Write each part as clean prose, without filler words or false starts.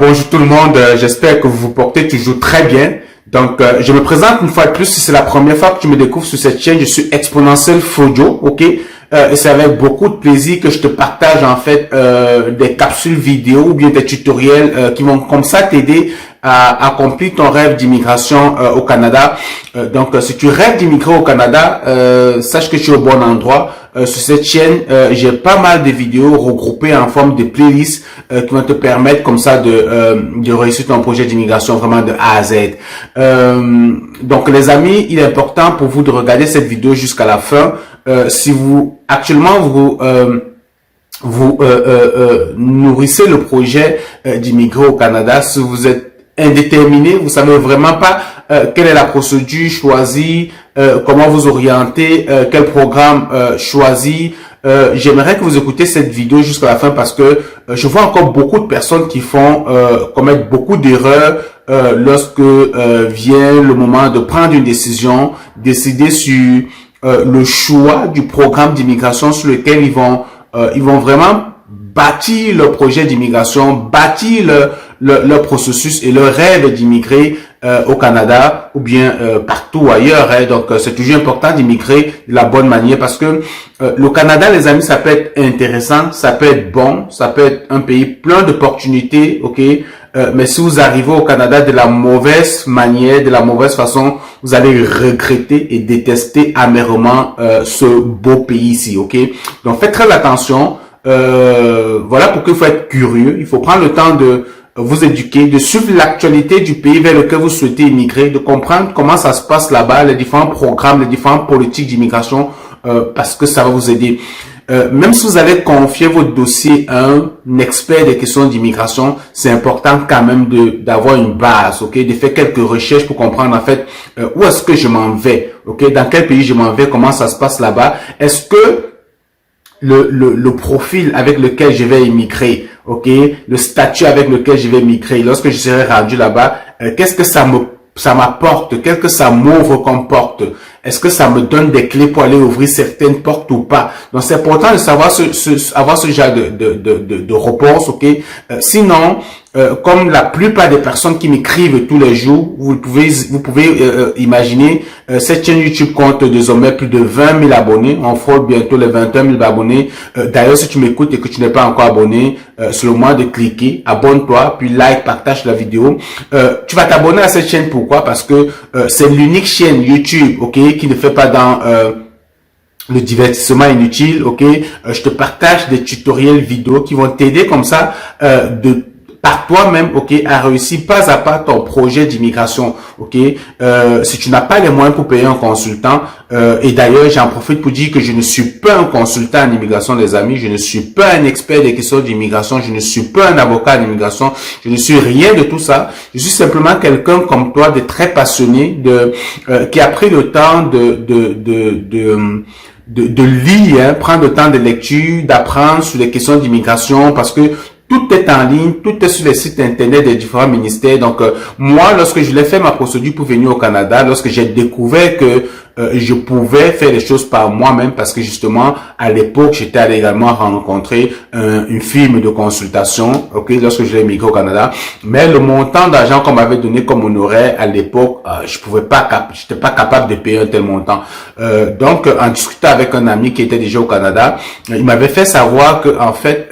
Bonjour tout le monde, j'espère que vous vous portez toujours très bien. Donc, je me présente une fois de plus, si c'est la première fois que tu me découvres sur cette chaîne, je suis Exponentiel Fojo, ok? Et c'est avec beaucoup de plaisir que je te partage en fait des capsules vidéo ou bien des tutoriels qui vont comme ça t'aider à accomplir ton rêve d'immigration au Canada. Donc, si tu rêves d'immigrer au Canada, sache que tu es au bon endroit. Sur cette chaîne, j'ai pas mal de vidéos regroupées en forme de playlists qui vont te permettre comme ça de réussir ton projet d'immigration vraiment de A à Z. Donc, les amis, il est important pour vous de regarder cette vidéo jusqu'à la fin. Si vous actuellement vous nourrissez le projet d'immigrer au Canada, si vous êtes indéterminé, vous savez vraiment pas quelle est la procédure choisie, comment vous orienter, quel programme choisir. J'aimerais que vous écoutez cette vidéo jusqu'à la fin parce que je vois encore beaucoup de personnes qui font commettre beaucoup d'erreurs lorsque vient le moment de prendre une décision, décider sur le choix du programme d'immigration sur lequel ils vont vraiment bâtir leur projet d'immigration, bâtir leur processus et leur rêve d'immigrer au Canada ou bien partout ailleurs. Hein. Donc, c'est toujours important d'immigrer de la bonne manière parce que le Canada, les amis, ça peut être intéressant, ça peut être bon, ça peut être un pays plein d'opportunités, ok. Mais si vous arrivez au Canada de la mauvaise manière, de la mauvaise façon, vous allez regretter et détester amèrement ce beau pays ici, ok. Donc, faites très attention. Voilà pourquoi il faut être curieux. Il faut prendre le temps de vous éduquer, de suivre l'actualité du pays vers lequel vous souhaitez immigrer, de comprendre comment ça se passe là-bas, les différents programmes, les différentes politiques d'immigration, parce que ça va vous aider. Même si vous allez confier votre dossier à un expert des questions d'immigration, c'est important quand même d'avoir une base, ok, de faire quelques recherches pour comprendre en fait où est-ce que je m'en vais, ok, dans quel pays je m'en vais, comment ça se passe là-bas, est-ce que le profil avec lequel je vais immigrer, ok, le statut avec lequel je vais immigrer, lorsque je serai rendu là-bas, qu'est-ce que ça m'apporte, qu'est-ce que ça m'ouvre comme porte, est-ce que ça me donne des clés pour aller ouvrir certaines portes ou pas. Donc c'est important de savoir avoir ce genre de réponse, ok. Sinon, comme la plupart des personnes qui m'écrivent tous les jours, vous pouvez imaginer, cette chaîne YouTube compte désormais plus de 20 000 abonnés. On frôle bientôt les 21 000 abonnés. D'ailleurs, si tu m'écoutes et que tu n'es pas encore abonné, c'est le moment de cliquer, abonne-toi, puis like, partage la vidéo. Tu vas t'abonner à cette chaîne, pourquoi? Parce que c'est l'unique chaîne YouTube, ok, qui ne fait pas dans le divertissement inutile, ok. Je te partage des tutoriels vidéo qui vont t'aider comme ça par toi-même, ok, à réussir pas à pas ton projet d'immigration, ok. Si tu n'as pas les moyens pour payer un consultant, et d'ailleurs j'en profite pour dire que je ne suis pas un consultant en immigration, les amis, je ne suis pas un expert des questions d'immigration, je ne suis pas un avocat en immigration, je ne suis rien de tout ça. Je suis simplement quelqu'un comme toi, de très passionné, qui a pris le temps de lire, hein, prendre le temps de lecture, d'apprendre sur les questions d'immigration parce que tout est en ligne, tout est sur les sites internet des différents ministères. Donc, moi, lorsque je l'ai fait ma procédure pour venir au Canada, lorsque j'ai découvert que je pouvais faire les choses par moi-même, parce que justement, à l'époque, j'étais allé également rencontrer une firme de consultation, ok, lorsque je l'ai migré au Canada. Mais le montant d'argent qu'on m'avait donné comme honoraire à l'époque, j'étais pas capable de payer un tel montant. Donc, en discutant avec un ami qui était déjà au Canada, il m'avait fait savoir que, en fait,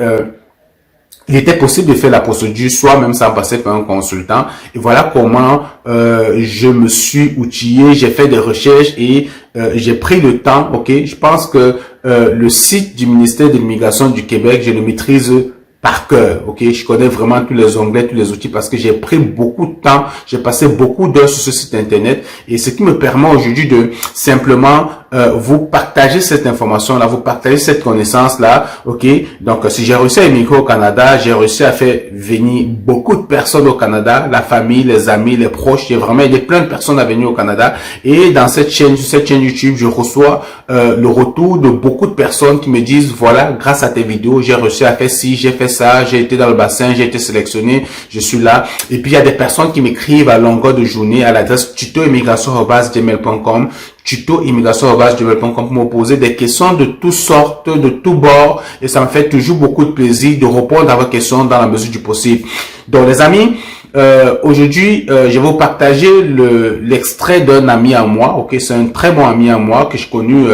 il était possible de faire la procédure soi-même sans passer par un consultant. Et voilà comment je me suis outillé, j'ai fait des recherches et j'ai pris le temps. Ok, je pense que le site du ministère de l'Immigration du Québec, je le maîtrise par cœur, ok. Je connais vraiment tous les onglets, tous les outils parce que j'ai pris beaucoup de temps, j'ai passé beaucoup d'heures sur ce site internet et ce qui me permet aujourd'hui de simplement vous partager cette information-là, vous partager cette connaissance-là, ok. Donc, si j'ai réussi à immigrer au Canada, j'ai réussi à faire venir beaucoup de personnes au Canada, la famille, les amis, les proches, j'ai vraiment aidé plein de personnes à venir au Canada et dans cette chaîne, sur cette chaîne YouTube, je reçois le retour de beaucoup de personnes qui me disent, voilà, grâce à tes vidéos, j'ai réussi à faire ci, j'ai fait ça, j'ai été dans le bassin, j'ai été sélectionné, je suis là. Et puis, il y a des personnes qui m'écrivent à longueur de journée à l'adresse tutoimmigration@gmail.com. tuto-immigration@gmail.com pour me poser des questions de toutes sortes, de tous bords, et ça me fait toujours beaucoup de plaisir de répondre à vos questions dans la mesure du possible. Donc les amis, aujourd'hui, je vais vous partager l'extrait d'un ami à moi. Ok, c'est un très bon ami à moi que je connu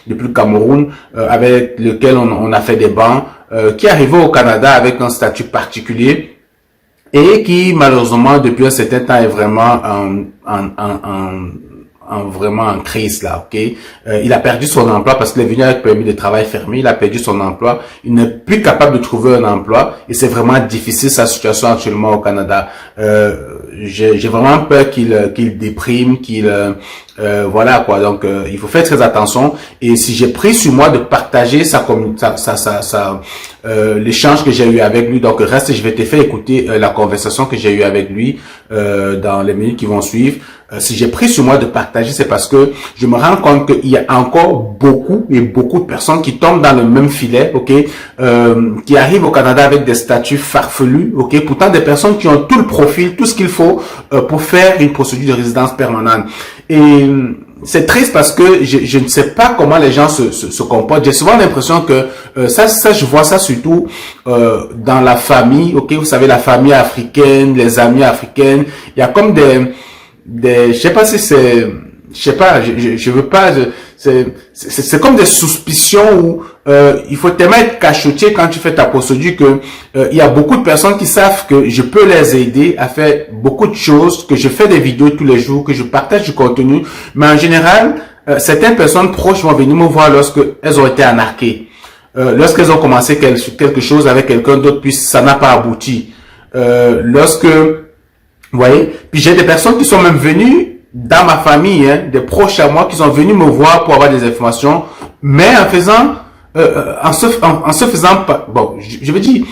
depuis le Cameroun, avec lequel on a fait des bancs, qui est arrivé au Canada avec un statut particulier et qui malheureusement depuis un certain temps est vraiment vraiment en crise là, ok. Il a perdu son emploi parce qu'il est venu avec permis de travail fermé. Il a perdu son emploi. Il n'est plus capable de trouver un emploi et c'est vraiment difficile sa situation actuellement au Canada. J'ai vraiment peur qu'il déprime, voilà quoi. Donc il faut faire très attention. Et si j'ai pris sur moi de partager l'échange que j'ai eu avec lui, donc reste, je vais te faire écouter la conversation que j'ai eu avec lui dans les minutes qui vont suivre. Si j'ai pris sur moi de partager, c'est parce que je me rends compte qu'il y a encore beaucoup de personnes qui tombent dans le même filet, ok, qui arrivent au Canada avec des statuts farfelus, ok, pourtant des personnes qui ont tout le profil, tout ce qu'il faut pour faire une procédure de résidence permanente. Et c'est triste parce que je ne sais pas comment les gens se comportent. J'ai souvent l'impression que ça je vois ça surtout dans la famille, ok, vous savez, la famille africaine, les amis africaines, il y a comme je sais pas si c'est, je sais pas, je veux pas, c'est comme des suspicions où il faut tellement être cachotier quand tu fais ta procédure que il y a beaucoup de personnes qui savent que je peux les aider à faire beaucoup de choses, que je fais des vidéos tous les jours, que je partage du contenu, mais en général certaines personnes proches vont venir me voir lorsque elles ont été arnaquées, lorsqu'elles ont commencé quelque chose avec quelqu'un d'autre puis ça n'a pas abouti, vous voyez, puis j'ai des personnes qui sont même venues dans ma famille, hein, des proches à moi qui sont venus me voir pour avoir des informations, mais en se faisant, bon, je veux dire,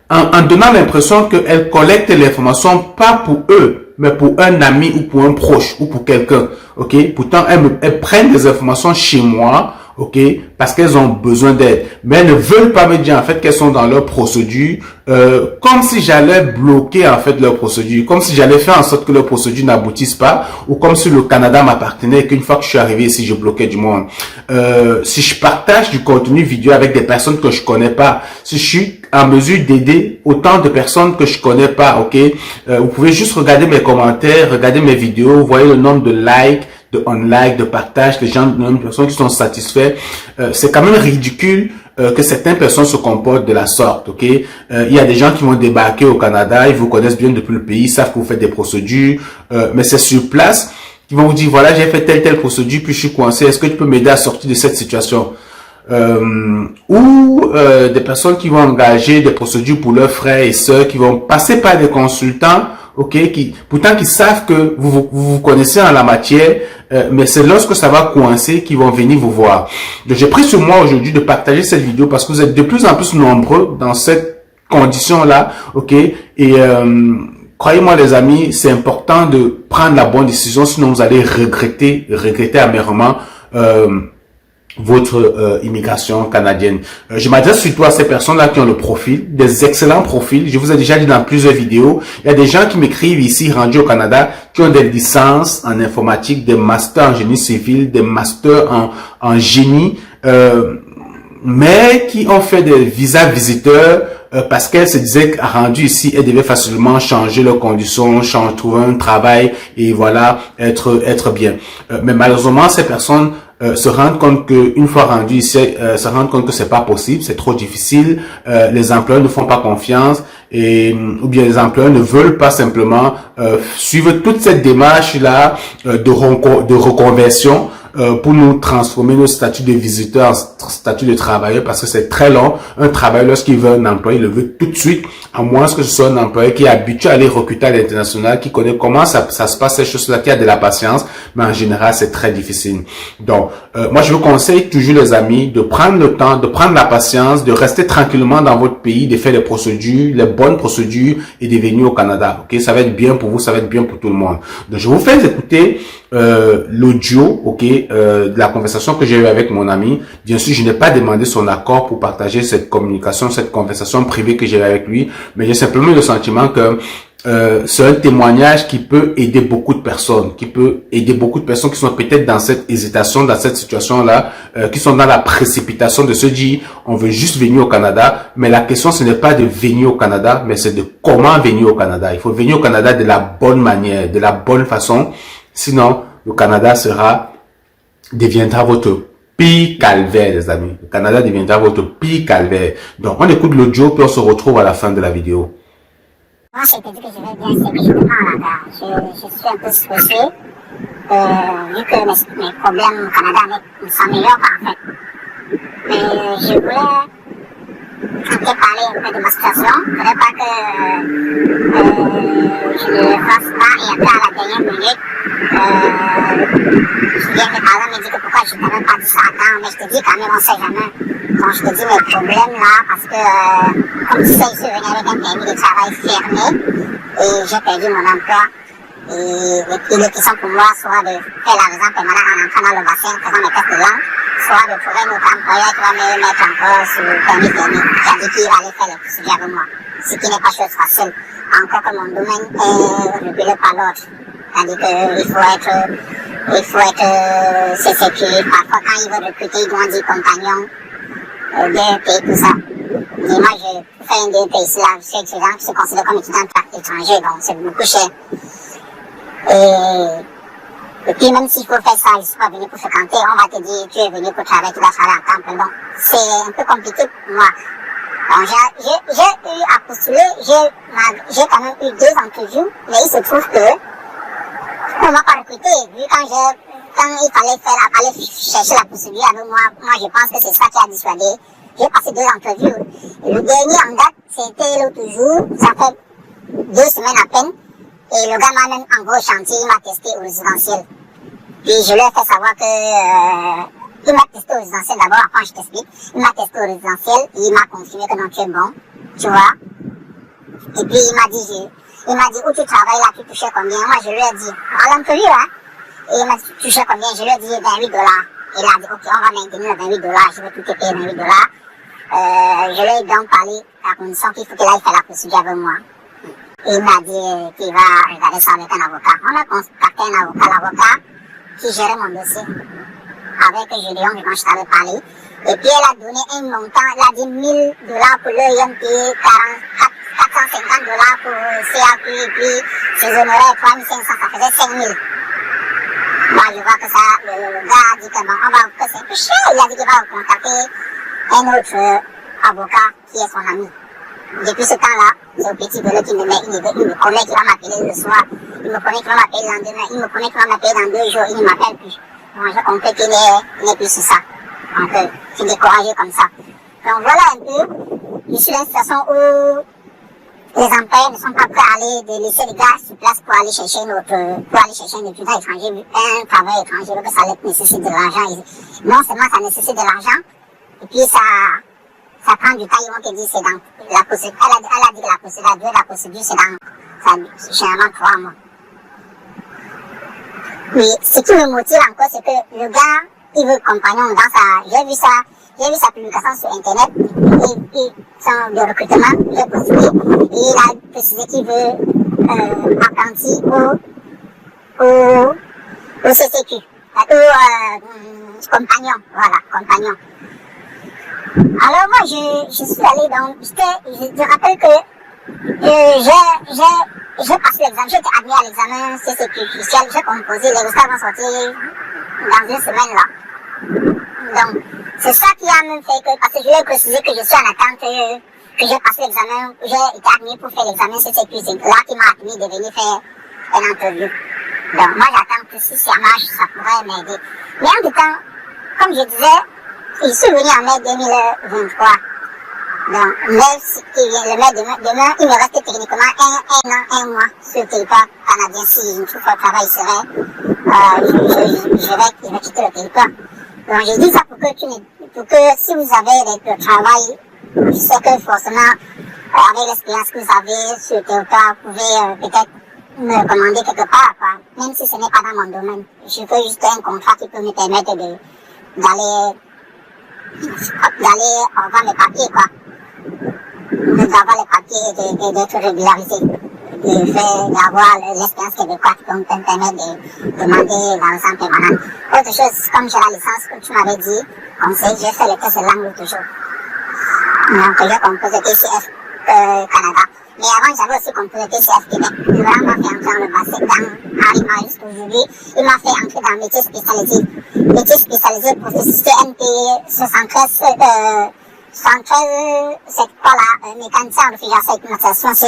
en donnant l'impression qu'elles collectent l'information pas pour eux, mais pour un ami ou pour un proche ou pour quelqu'un, ok. Pourtant, elles prennent des informations chez moi, ok, parce qu'elles ont besoin d'aide, mais elles ne veulent pas me dire en fait qu'elles sont dans leur procédure, comme si j'allais bloquer en fait leur procédure, comme si j'allais faire en sorte que leur procédure n'aboutisse pas, ou comme si le Canada m'appartenait et qu'une fois que je suis arrivé ici, je bloquais du monde. Si je partage du contenu vidéo avec des personnes que je connais pas, si je suis en mesure d'aider autant de personnes que je connais pas, ok, vous pouvez juste regarder mes commentaires, regarder mes vidéos, vous voyez le nombre de likes, de on-like, de partage, les gens, les personnes qui sont satisfaits. C'est quand même ridicule que certaines personnes se comportent de la sorte, ok. Il y a des gens qui vont débarquer au Canada, ils vous connaissent bien depuis le pays, ils savent que vous faites des procédures, mais c'est sur place qu'ils vont vous dire, voilà, j'ai fait telle procédure, puis je suis coincé, est-ce que tu peux m'aider à sortir de cette situation? Ou des personnes qui vont engager des procédures pour leurs frères et sœurs, qui vont passer par des consultants, ok, pourtant qui savent que vous connaissez en la matière, mais c'est lorsque ça va coincer qu'ils vont venir vous voir. Donc j'ai pris sur moi aujourd'hui de partager cette vidéo parce que vous êtes de plus en plus nombreux dans cette condition-là, ok, et croyez-moi les amis, c'est important de prendre la bonne décision, sinon vous allez regretter amèrement votre immigration canadienne. Je m'adresse surtout à ces personnes-là qui ont le profil, des excellents profils. Je vous ai déjà dit dans plusieurs vidéos, il y a des gens qui m'écrivent ici, rendus au Canada, qui ont des licences en informatique, des masters en génie civil, des masters en génie, mais qui ont fait des visas visiteurs parce qu'elles se disaient que rendues ici, elles devaient facilement changer leurs conditions, trouver un travail et voilà, être bien. Mais malheureusement, ces personnes se rendent compte que une fois rendues ici, se rendent compte que c'est pas possible, c'est trop difficile, les employeurs ne font pas confiance ou bien les employeurs ne veulent pas simplement suivre toute cette démarche là de reconversion pour nous transformer nos statuts de visiteurs en statut de travailleur parce que c'est très long. Un travailleur, lorsqu'il veut un employé, il le veut tout de suite, à moins que ce soit un employé qui est habitué à aller recruter à l'international, qui connaît comment ça se passe, ces choses-là, qui a de la patience, mais en général, c'est très difficile. Donc, moi, je vous conseille toujours, les amis, de prendre le temps, de prendre la patience, de rester tranquillement dans votre pays, de faire les procédures, les bonnes procédures et de venir au Canada. Ok, ça va être bien pour vous, ça va être bien pour tout le monde. Donc, je vous fais écouter l'audio, ok, de la conversation que j'ai eue avec mon ami. Bien sûr, je n'ai pas demandé son accord pour partager cette communication, cette conversation privée que j'ai eue avec lui, mais j'ai simplement le sentiment que c'est un témoignage qui peut aider beaucoup de personnes, qui sont peut-être dans cette hésitation, dans cette situation-là, qui sont dans la précipitation de se dire, on veut juste venir au Canada, mais la question ce n'est pas de venir au Canada, mais c'est de comment venir au Canada. Il faut venir au Canada de la bonne manière, de la bonne façon, sinon le Canada deviendra votre pire calvaire, les amis. Le Canada deviendra votre pire calvaire. Donc, on écoute l'audio, puis on se retrouve à la fin de la vidéo. Moi, je t'ai dit que je vais bien, c'est que je dépends à la je suis un peu stressé, vu que mes problèmes au Canada ne s'améliorent pas, en fait. Mais je voulais parler un peu de ma situation. Il ne faudrait pas que je le fasse pas et après, à la dernière minute, je viens que par exemple me dire que pourquoi je t'avais pas dit ça à temps, mais je te dis quand même, on sait jamais. Donc, je te dis mes problèmes là, parce que, comme tu sais, je suis venu avec un permis de travail fermé et j'ai perdu mon emploi. Et les questions pour moi, soit de faire la raison permanente en entrant dans le bassin, faisant mes tests de langue, soit de trouver un autre employeur qui va me mettre encore sur le permis fermé. J'ai dit qu'il va aller faire les procédures avec moi, ce qui n'est pas chose facile. Encore que mon domaine est régulé par l'ordre. C'est-à-dire qu'il faut être CCQ. Parfois, quand ils veulent recruter, ils doivent dire compagnon, DEP, tout ça. Et moi, je fais un DEP ici, là, je suis étudiant, je suis considéré comme étudiant étranger, donc c'est beaucoup cher. Et puis, même s'il faut faire ça, je ne suis pas venu pour fréquenter, on va te dire, tu es venu pour travailler, tu dois travailler en temps plein. Donc, c'est un peu compliqué pour moi. Donc, j'ai eu à postuler, j'ai quand même eu 2 entrevues, mais il se trouve que on m'a pas recruté, vu quand il fallait aller chercher la procédure avec moi, je pense que c'est ça qui a dissuadé. J'ai passé 2 entrevues. Le dernier en date, c'était l'autre jour, ça fait 2 semaines à peine. Et le gars m'a même envoyé au chantier, il m'a testé au résidentiel. Puis je lui ai fait savoir que, il m'a testé au résidentiel d'abord, après je t'explique. Il m'a testé au résidentiel, et il m'a confirmé que non, tu es bon, tu vois. Et puis il m'a dit, où tu travailles là, tu touchais combien? Moi je lui ai dit, à l'entrevue, hein. Et il m'a dit, tu touchais combien? Je lui ai dit, $28. Et il a dit, ok, on va maintenir les $28, je vais tout te payer $28. Je lui ai donc parlé à condition qu'il faut qu'il aille faire la procédure avec moi. Et il m'a dit qu'il va regarder ça avec un avocat. On a contacté un avocat, l'avocat qui gérait mon dossier avec Gédéon, quand je t'avais parlé. Et puis elle a donné un montant, elle a dit $1000 pour l'EMP, 450 $ pour CAQ, et puis ses honoraires 3500, ça faisait 5000. Moi je vois que ça, le gars a dit que bon, que c'est un peu cher. Il a dit qu'il va contacter un autre avocat qui est son ami. Depuis ce temps-là, c'est au petit vélo qui me met, il me connaît qu'il va m'appeler le soir, il me connaît qu'il va m'appeler le lendemain, il me connaît qu'il va m'appeler dans 2 jours, il ne m'appelle plus. Bon, j'ai compris qu'il n'est plus sur ça. Donc, je suis découragé comme ça. Donc voilà un peu, je suis dans une situation où les employeurs ne sont pas prêts à aller laisser les gars sur place pour aller chercher un étudiant étranger, un travail étranger, parce que ça nécessite de l'argent. Non seulement ça nécessite de l'argent, et puis ça prend du temps, ils vont te dire c'est dans la procédure. Elle a dit que la durée de la procédure, c'est généralement 3 mois. Mais ce qui me motive encore, c'est que le gars, il veut compagnon dans j'ai vu sa publication sur internet, son de recrutement, j'ai postulé, et il a précisé qu'il veut apprenti au CCQ, compagnon, voilà, compagnon. Alors moi, je suis allée dans, je rappelle que j'ai passé l'examen, j'ai été admis à l'examen CCQ officiel, j'ai composé, les résultats vont sortir dans 1 semaine là. Donc, c'est ça qui a même fait que, parce que je lui ai précisé que je suis en attente, que j'ai passé l'examen, j'ai été admis pour faire l'examen CCQ, c'est là qui m'a admis de venir faire une entrevue. Donc moi j'attends que si ça marche, ça pourrait m'aider. Mais en tout temps, comme je disais, je suis venu en mai 2023. Donc, le mai demain, il me reste techniquement un an, 1 mois sur le territoire canadien. Si je ne trouve pas de travail, je vais quitter le territoire. Donc, j'ai dit ça pour que si vous avez le travail, je sais que forcément, avec l'expérience que vous avez sur le territoire, vous pouvez peut-être me recommander quelque part, quoi. Même si ce n'est pas dans mon domaine. Je veux juste un contrat qui peut me permettre d'aller avoir mes papiers, quoi. D'avoir les papiers et d'être régularisé. d'avoir l'expérience québécoise qui peut me permettre de demander la résidence permanente. Autre chose, comme j'ai la licence, comme tu m'avais dit, conseil, j'ai fait le test de langue toujours. Donc, je compose le TCF Canada. Mais avant, j'avais aussi composé le TCF Québec. Le gouvernement m'a fait entrer dans le bassin, dans Harima jusqu'aujourd'hui. Il m'a fait entrer dans le métier spécialisé. Métier spécialisé pour CNP 73, 73, c'est quoi là, mécanicien en réfrigération et climatisation, c'est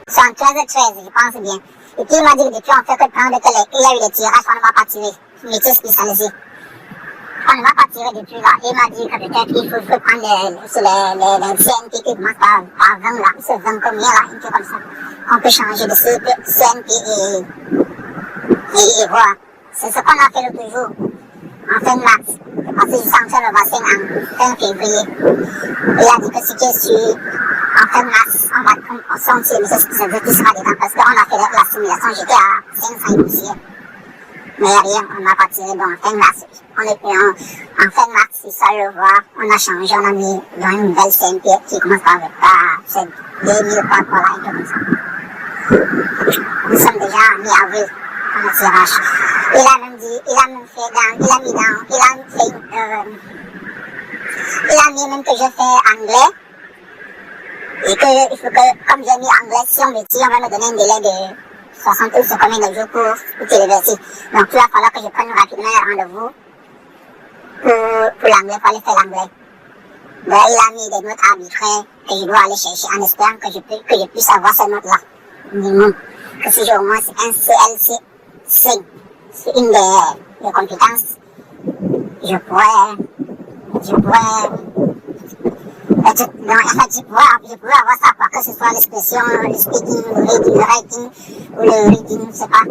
73, 13, je pense bien. Et puis il m'a dit que depuis en fait, pendant qu'il y a eu les tirages, on ne va pas tirer. Métier spécialisé. On ne va pas tirer depuis là. Il m'a dit que peut-être il faut prendre les CNP qui commencent par 20 là, c'est 20 combien là, un peu comme ça. On peut changer de CNP et voir. C'est ce qu'on a fait l'autre jour, en fin de mars. Parce que je suis entré le bassin en fin février. Il a dit que ce qui est sûr, en fin de mars, on va sortir, mais c'est qui sera dedans parce qu'on a fait la simulation, j'étais à 500 poussières. Mais rien, on n'a pas tiré. Bon, en fin de mars, en fin de mars, il faut le voir, on a changé, on a mis dans une nouvelle CNP qui commence par 2000 quoi, voilà, un peu comme ça. Nous sommes déjà mi-avril pour le tirage. Il a même dit, il a mis même que je fais anglais. Et que, il faut que, comme j'ai mis anglais, si on me tire, on va me donner un délai de 60 ou c'est combien de jours pour téléverser. Donc, il va falloir que je prenne rapidement un rendez-vous pour l'anglais, pour aller faire l'anglais. Ben, il a mis des notes arbitraires que je dois aller chercher en espérant que je puisse avoir ces notes-là. Minimum. Que si j'ai au moins un CLC 5, c'est une des compétences, je pourrais avoir ça, quoi, que ce soit l'expression, le speaking, le writing, ou le reading, je sais pas.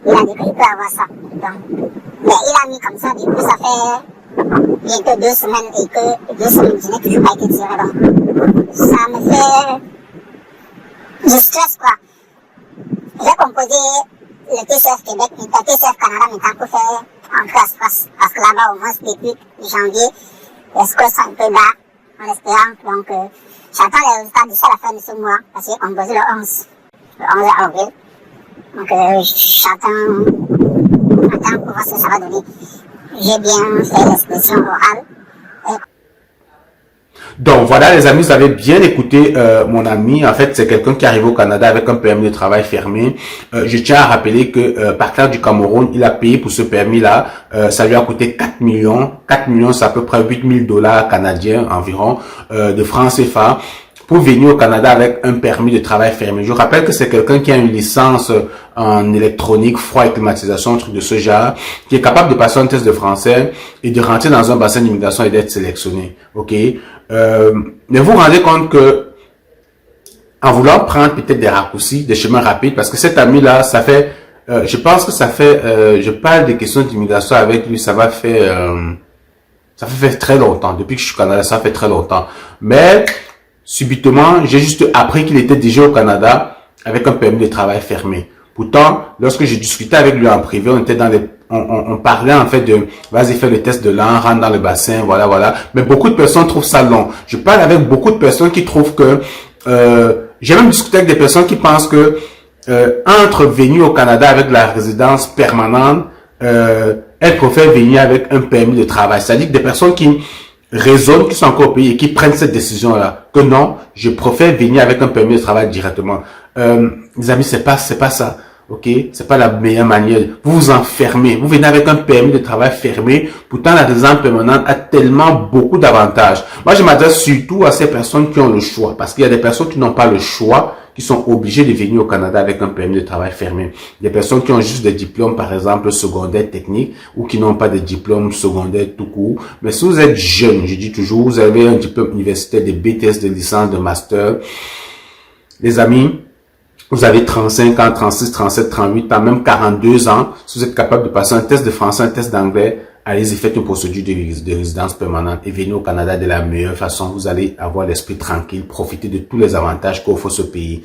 Il a dit que je peux avoir ça. Donc, mais il a mis comme ça, du coup, ça fait bientôt 2 semaines et que 2 semaines, je n'ai toujours pas été tiré. Donc, ça me fait du stress, quoi. J'ai composé le TCF Québec, le TCF Canada maintenant pour faire en classe parce que là-bas, au moins, depuis janvier, les scores sont un peu bas. En espérant, donc j'attends les résultats d'ici la fin de ce mois, parce que j'ai composé le 11 avril. Donc j'attends pour voir ce que ça va donner. J'ai bien fait l'expression orale. Donc voilà les amis, vous avez bien écouté mon ami. En fait, c'est quelqu'un qui arrive au Canada avec un permis de travail fermé. Je tiens à rappeler que partant du Cameroun, il a payé pour ce permis-là. Ça lui a coûté 4 millions. 4 millions, c'est à peu près 8 000 $ canadiens environ, de francs CFA, pour venir au Canada avec un permis de travail fermé. Je rappelle que c'est quelqu'un qui a une licence en électronique, froid et climatisation, un truc de ce genre, qui est capable de passer un test de français et de rentrer dans un bassin d'immigration et d'être sélectionné. Ok. Mais vous vous rendez compte que en voulant prendre peut-être des raccourcis, des chemins rapides, parce que cet ami-là, ça fait, je pense que ça fait, je parle des questions d'immigration avec lui, ça fait très longtemps. Depuis que je suis au Canada, ça fait très longtemps. Mais subitement, j'ai juste appris qu'il était déjà au Canada avec un permis de travail fermé. Pourtant, lorsque j'ai discuté avec lui en privé, on était dans on parlait en fait de, vas-y, fais le test de langue, rentre dans le bassin, voilà. Mais beaucoup de personnes trouvent ça long. Je parle avec beaucoup de personnes qui trouvent que, j'ai même discuté avec des personnes qui pensent que, entre venir au Canada avec la résidence permanente, elles préfèrent venir avec un permis de travail. C'est-à-dire que des personnes qui raisonnent, qui sont encore au pays et qui prennent cette décision-là. Que non, je préfère venir avec un permis de travail directement. Les amis, c'est pas ça. Ok, c'est pas la meilleure manière. Vous vous enfermez. Vous venez avec un permis de travail fermé. Pourtant, la résidence permanente a tellement beaucoup d'avantages. Moi, je m'adresse surtout à ces personnes qui ont le choix. Parce qu'il y a des personnes qui n'ont pas le choix, qui sont obligées de venir au Canada avec un permis de travail fermé. Des personnes qui ont juste des diplômes, par exemple, secondaires techniques, ou qui n'ont pas de diplôme secondaire tout court. Mais si vous êtes jeune, je dis toujours, vous avez un diplôme universitaire de BTS, de licence, de master, les amis, vous avez 35 ans, 36, 37, 38 ans, même 42 ans. Si vous êtes capable de passer un test de français, un test d'anglais, allez-y, faites une procédure de résidence permanente et venez au Canada de la meilleure façon. Vous allez avoir l'esprit tranquille, profiter de tous les avantages qu'offre ce pays.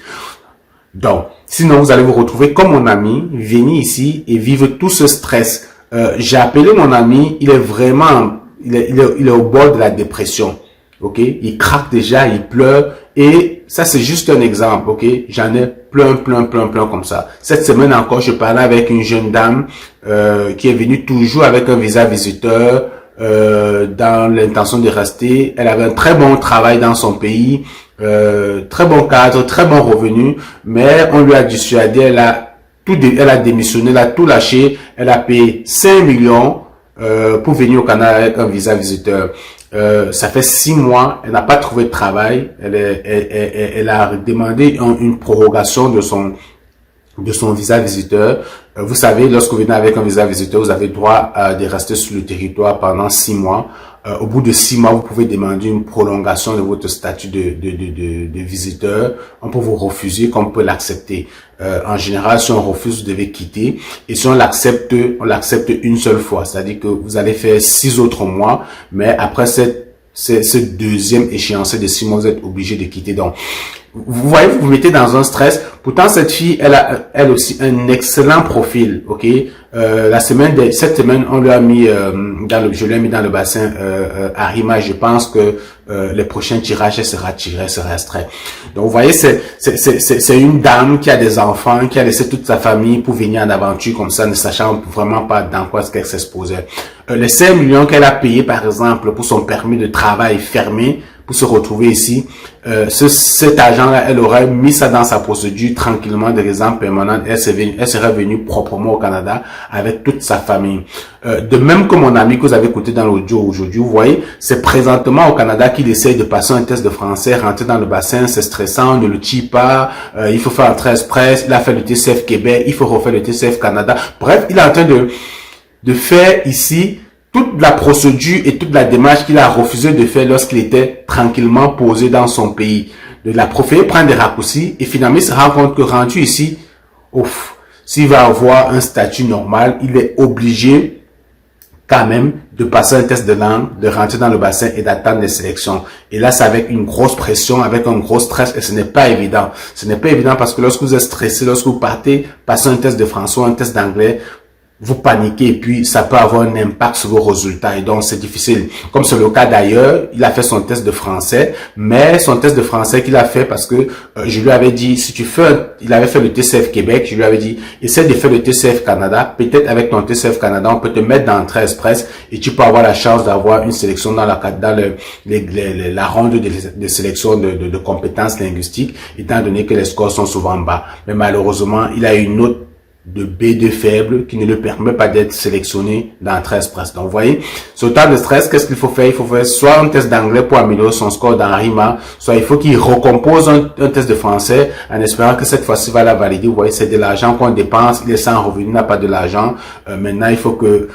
Donc, sinon, vous allez vous retrouver comme mon ami, venir ici et vivre tout ce stress. J'ai appelé mon ami, il est vraiment, il est au bord de la dépression. Ok, il craque déjà, il pleure et Ça, c'est juste un exemple, ok? J'en ai plein comme ça. Cette semaine encore, je parlais avec une jeune dame qui est venue toujours avec un visa visiteur dans l'intention de rester. Elle avait un très bon travail dans son pays, très bon cadre, très bon revenu, mais on lui a dissuadé, elle a démissionné, elle a tout lâché, elle a payé 5 millions pour venir au Canada avec un visa visiteur. Ça fait 6 mois, elle n'a pas trouvé de travail. Elle a demandé une prorogation de son visa visiteur. Vous savez, lorsque vous venez avec un visa visiteur, vous avez droit de rester sur le territoire pendant 6 mois. Au bout de 6 mois, vous pouvez demander une prolongation de votre statut de visiteur. On peut vous refuser comme on peut l'accepter. En général, si on refuse, vous devez quitter. Et si on l'accepte une seule fois. C'est-à-dire que vous allez faire 6 autres mois, mais après ce deuxième échéancier de 6 mois, vous êtes obligé de quitter. Donc, vous voyez, vous vous mettez dans un stress. Pourtant, cette fille, elle a, elle aussi, un excellent profil, ok? Cette semaine, on lui a mis, je l'ai mis dans le bassin, Arima. Je pense que, les prochains tirages, elle sera tirée, elle sera extraite. Donc, vous voyez, c'est une dame qui a des enfants, qui a laissé toute sa famille pour venir en aventure comme ça, ne sachant vraiment pas dans quoi est-ce qu'elle s'exposait. Les 5 millions qu'elle a payé, par exemple, pour son permis de travail fermé, pour se retrouver ici, cet argent-là, elle aurait mis ça dans sa procédure tranquillement de résidence permanente. Elle serait venue proprement au Canada avec toute sa famille. De même que mon ami que vous avez écouté dans l'audio aujourd'hui, vous voyez, c'est présentement au Canada qu'il essaye de passer un test de français, rentrer dans le bassin, c'est stressant, on ne le tue pas, il faut faire un test express, il a fait le TCF Québec, il faut refaire le TCF Canada. Bref, il est en train de faire ici toute la procédure et toute la démarche qu'il a refusé de faire lorsqu'il était tranquillement posé dans son pays. De la profiter, prendre des raccourcis et finalement il se rend compte que rendu ici, s'il va avoir un statut normal, il est obligé quand même de passer un test de langue, de rentrer dans le bassin et d'attendre les sélections. Et là, c'est avec une grosse pression, avec un gros stress et ce n'est pas évident. Ce n'est pas évident parce que lorsque vous êtes stressé, lorsque vous partez passer un test de français ou un test d'anglais, vous paniquez et puis ça peut avoir un impact sur vos résultats et donc c'est difficile. Comme c'est le cas d'ailleurs, il a fait son test de français, mais son test de français qu'il a fait parce que je lui avais dit, si tu fais, il avait fait le TCF Québec, je lui avais dit, essaie de faire le TCF Canada, peut-être avec ton TCF Canada, on peut te mettre dans le trait express et tu peux avoir la chance d'avoir une sélection dans la ronde de sélection de compétences linguistiques, étant donné que les scores sont souvent bas. Mais malheureusement, il a une note de B2 faible qui ne le permet pas d'être sélectionné dans 13 Express. Donc, vous voyez, sur le temps de stress, qu'est-ce qu'il faut faire? Il faut faire soit un test d'anglais pour améliorer son score dans RIMA, soit il faut qu'il recompose un test de français en espérant que cette fois-ci va la valider. Vous voyez, c'est de l'argent qu'on dépense. Il est sans revenu, il n'a pas de l'argent. Maintenant, il faut que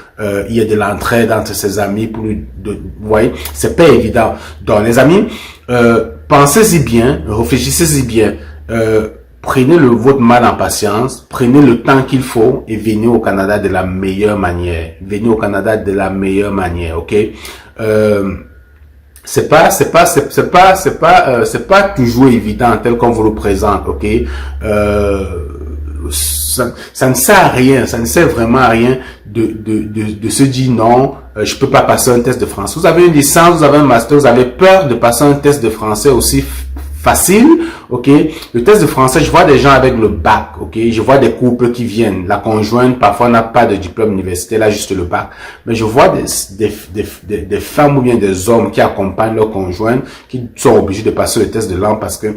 il y ait de l'entraide entre ses amis pour lui. Vous voyez, c'est pas évident. Donc, les amis, pensez-y bien, réfléchissez-y bien. Prenez votre mal en patience, prenez le temps qu'il faut et venez au Canada de la meilleure manière. Venez au Canada de la meilleure manière, ok? C'est pas toujours évident tel qu'on vous le présente, ok? Ça ne sert à rien, ça ne sert vraiment à rien de se dire non, je peux pas passer un test de français. Vous avez une licence, vous avez un master, vous avez peur de passer un test de français aussi facile, ok? Le test de français, je vois des gens avec le bac, ok? Je vois des couples qui viennent. La conjointe, parfois, n'a pas de diplôme universitaire, là, juste le bac. Mais je vois des femmes ou bien des hommes qui accompagnent leur conjointe, qui sont obligés de passer le test de langue parce que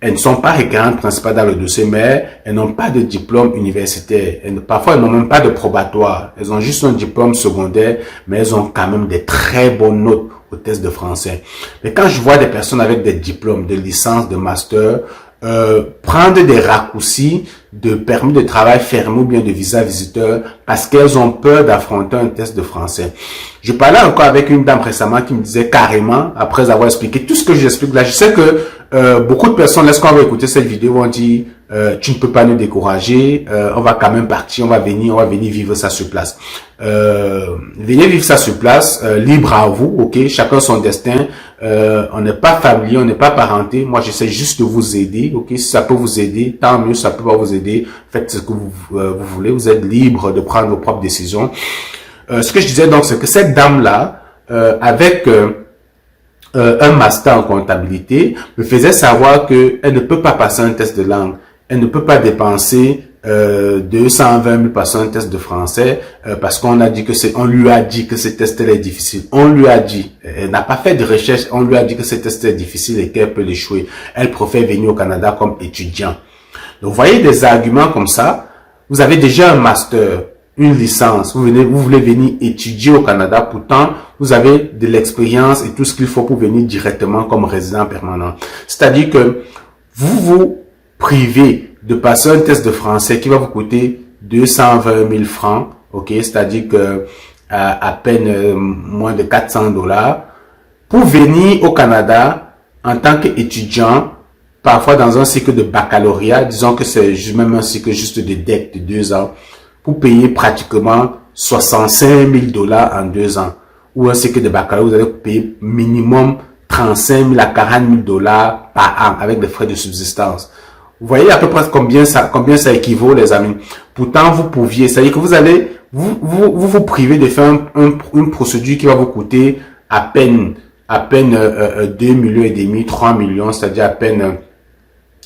elles ne sont pas récurrentes principales dans le dossier, mais elles n'ont pas de diplôme universitaire. Parfois, elles n'ont même pas de probatoire. Elles ont juste un diplôme secondaire, mais elles ont quand même des très bonnes notes au test de français. Mais quand je vois des personnes avec des diplômes, de licence, de master, prendre des raccourcis de permis de travail fermé ou bien de visa visiteur parce qu'elles ont peur d'affronter un test de français. Je parlais encore avec une dame récemment qui me disait carrément, après avoir expliqué tout ce que j'explique là, je sais que beaucoup de personnes, lorsqu'on va écouter cette vidéo, vont dire tu ne peux pas nous décourager, on va quand même partir, on va venir vivre ça sur place. Venez vivre ça sur place, libre à vous, ok, chacun son destin. On n'est pas familier, on n'est pas parenté. Moi, j'essaie juste de vous aider, ok. Si ça peut vous aider, tant mieux. Si ça peut pas vous aider, faites ce que vous voulez. Vous êtes libre de prendre vos propres décisions. Ce que je disais donc, c'est que cette dame-là, avec un master en comptabilité, me faisait savoir qu'elle ne peut pas passer un test de langue. Elle ne peut pas dépenser 220 000 passer un test de français parce qu'on a dit que on lui a dit que ce test est difficile. On lui a dit, elle n'a pas fait de recherche, on lui a dit que ce test est difficile et qu'elle peut l'échouer. Elle préfère venir au Canada comme étudiant. Donc, vous voyez des arguments comme ça. Vous avez déjà un master, une licence. Vous voulez venir étudier au Canada. Pourtant, vous avez de l'expérience et tout ce qu'il faut pour venir directement comme résident permanent. C'est-à-dire que vous vous privez de passer un test de français qui va vous coûter 220 000 francs. Ok, c'est-à-dire que à peine moins de 400 $, pour venir au Canada en tant qu'étudiant, parfois dans un cycle de baccalauréat, disons que c'est même un cycle juste de DEC de 2 ans, pour payer pratiquement 65 000 $ en 2 ans. Ou un cycle de baccalauréat, vous allez payer minimum 35 000 à 40 000 $ par an avec des frais de subsistance. Vous voyez à peu près combien ça équivaut, les amis. Pourtant, vous pouviez, c'est-à-dire que vous allez vous priver de faire une procédure qui va vous coûter à peine 2 millions et demi, 3 millions, c'est-à-dire à peine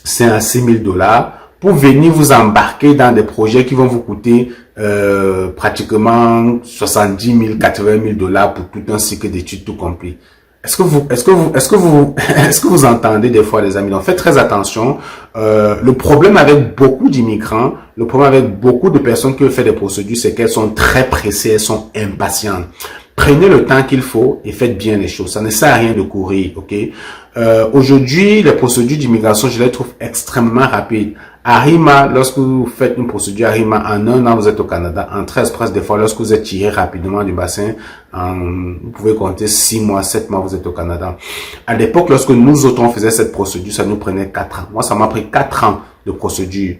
5 à 6 000 $ pour venir vous embarquer dans des projets qui vont vous coûter pratiquement 70 000, 80 000 $ pour tout un cycle d'études tout compris. Est-ce que vous entendez des fois, les amis? Donc, faites très attention. Le problème avec beaucoup d'immigrants, le problème avec beaucoup de personnes qui veulent faire des procédures, c'est qu'elles sont très pressées, elles sont impatientes. Prenez le temps qu'il faut et faites bien les choses. Ça ne sert à rien de courir, ok? Aujourd'hui, les procédures d'immigration, je les trouve extrêmement rapides. Arima, lorsque vous faites une procédure Arima, en 1 an, vous êtes au Canada. En 13 presque des fois, lorsque vous êtes tiré rapidement du bassin, vous pouvez compter 6 mois, 7 mois, vous êtes au Canada. À l'époque, lorsque nous autres, on faisait cette procédure, ça nous prenait 4 ans. Moi, ça m'a pris 4 ans de procédure.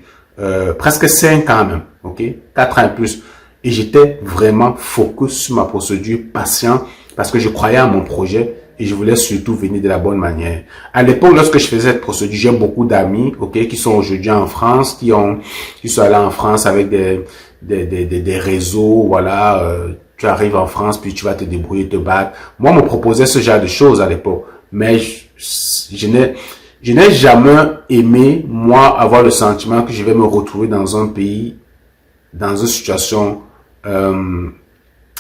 Presque 5 ans même, ok? 4 ans et plus. Et j'étais vraiment focus sur ma procédure, patient, parce que je croyais à mon projet et je voulais surtout venir de la bonne manière. À l'époque, lorsque je faisais cette procédure, j'ai beaucoup d'amis, ok, qui sont aujourd'hui en France, qui sont allés en France avec des réseaux, voilà, tu arrives en France, puis tu vas te débrouiller, te battre. Moi, on me proposait ce genre de choses à l'époque, mais je n'ai jamais aimé, moi, avoir le sentiment que je vais me retrouver dans un pays, dans une situation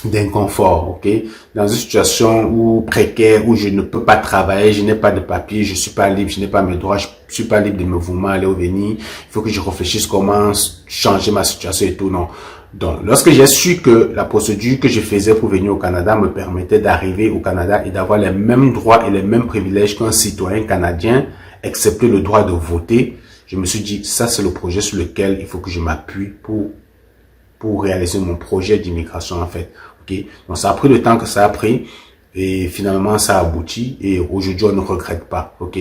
d'inconfort, ok, dans une situation où précaire, où je ne peux pas travailler, je n'ai pas de papier, je suis pas libre, je n'ai pas mes droits, je suis pas libre de me mouvement, aller ou venir, il faut que je réfléchisse comment changer ma situation et tout, non. Donc, lorsque j'ai su que la procédure que je faisais pour venir au Canada me permettait d'arriver au Canada et d'avoir les mêmes droits et les mêmes privilèges qu'un citoyen canadien, excepté le droit de voter, je me suis dit, ça c'est le projet sur lequel il faut que je m'appuie pour réaliser mon projet d'immigration en fait. Ok, donc ça a pris le temps que ça a pris et finalement ça a abouti et aujourd'hui on ne regrette pas. Ok,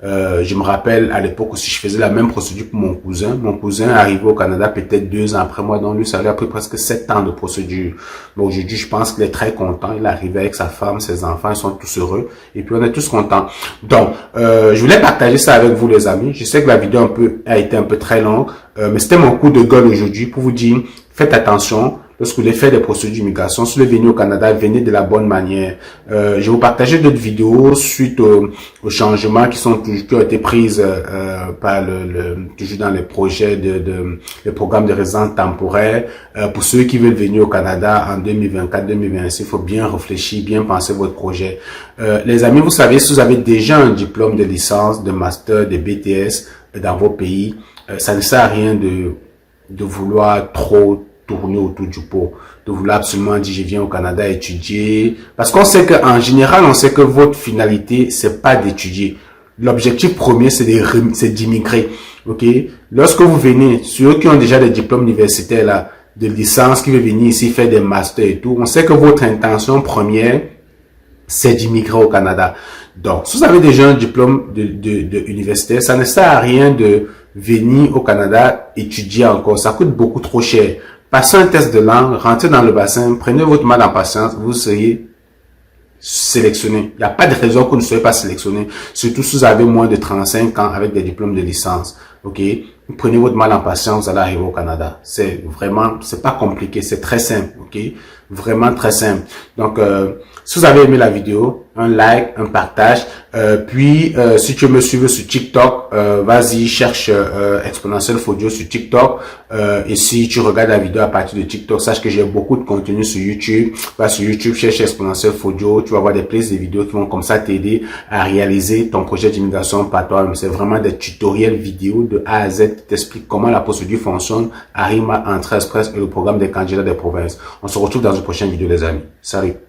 je me rappelle à l'époque aussi je faisais la même procédure pour mon cousin. Mon cousin est arrivé au Canada peut-être 2 ans après moi, donc lui ça lui a pris presque 7 ans de procédure. Mais aujourd'hui je pense qu'il est très content. Il est arrivé avec sa femme, ses enfants, ils sont tous heureux et puis on est tous contents. Donc je voulais partager ça avec vous les amis. Je sais que la vidéo a été un peu très longue, mais c'était mon coup de gueule aujourd'hui pour vous dire faites attention. Lorsque vous voulez faire des procédures d'immigration, si vous voulez venir au Canada, venez de la bonne manière. Je vais vous partager d'autres vidéos suite aux changements qui ont été prises par toujours dans les projets les programmes de résidence temporaire. Pour ceux qui veulent venir au Canada en 2024-2026, il faut bien réfléchir, bien penser votre projet. Les amis, vous savez, si vous avez déjà un diplôme de licence, de master, de BTS dans vos pays, ça ne sert à rien de vouloir trop tourner autour du pot, de vouloir absolument dire je viens au Canada étudier, parce qu'on sait qu'en général, on sait que votre finalité, c'est pas d'étudier. L'objectif premier, c'est d'immigrer, ok? Lorsque vous venez, ceux qui ont déjà des diplômes universitaires là, de licence, qui veulent venir ici faire des masters et tout, on sait que votre intention première, c'est d'immigrer au Canada. Donc, si vous avez déjà un diplôme de universitaire, ça ne sert à rien de venir au Canada étudier encore. Ça coûte beaucoup trop cher. Passez un test de langue, rentrez dans le bassin, prenez votre mal en patience, vous seriez sélectionné. Il n'y a pas de raison que vous ne soyez pas sélectionné, surtout si vous avez moins de 35 ans avec des diplômes de licence. ok? Prenez votre mal en patience, vous allez arriver au Canada. C'est pas compliqué, c'est très simple, ok? Vraiment très simple. Donc, si vous avez aimé la vidéo, un like, un partage. Puis, si tu veux me suivre sur TikTok, vas-y, cherche Exponentiel Fodio sur TikTok. Et si tu regardes la vidéo à partir de TikTok, sache que j'ai beaucoup de contenu sur YouTube. Va sur YouTube, cherche Exponentiel Fodio. Tu vas voir des playlists de vidéos qui vont comme ça t'aider à réaliser ton projet d'immigration par toi-même. C'est vraiment des tutoriels vidéo de A à Z qui t'expliquent comment la procédure fonctionne, Arrima, Entrée Express et le programme des candidats des provinces. On se retrouve dans une prochaine vidéo, les amis. Salut!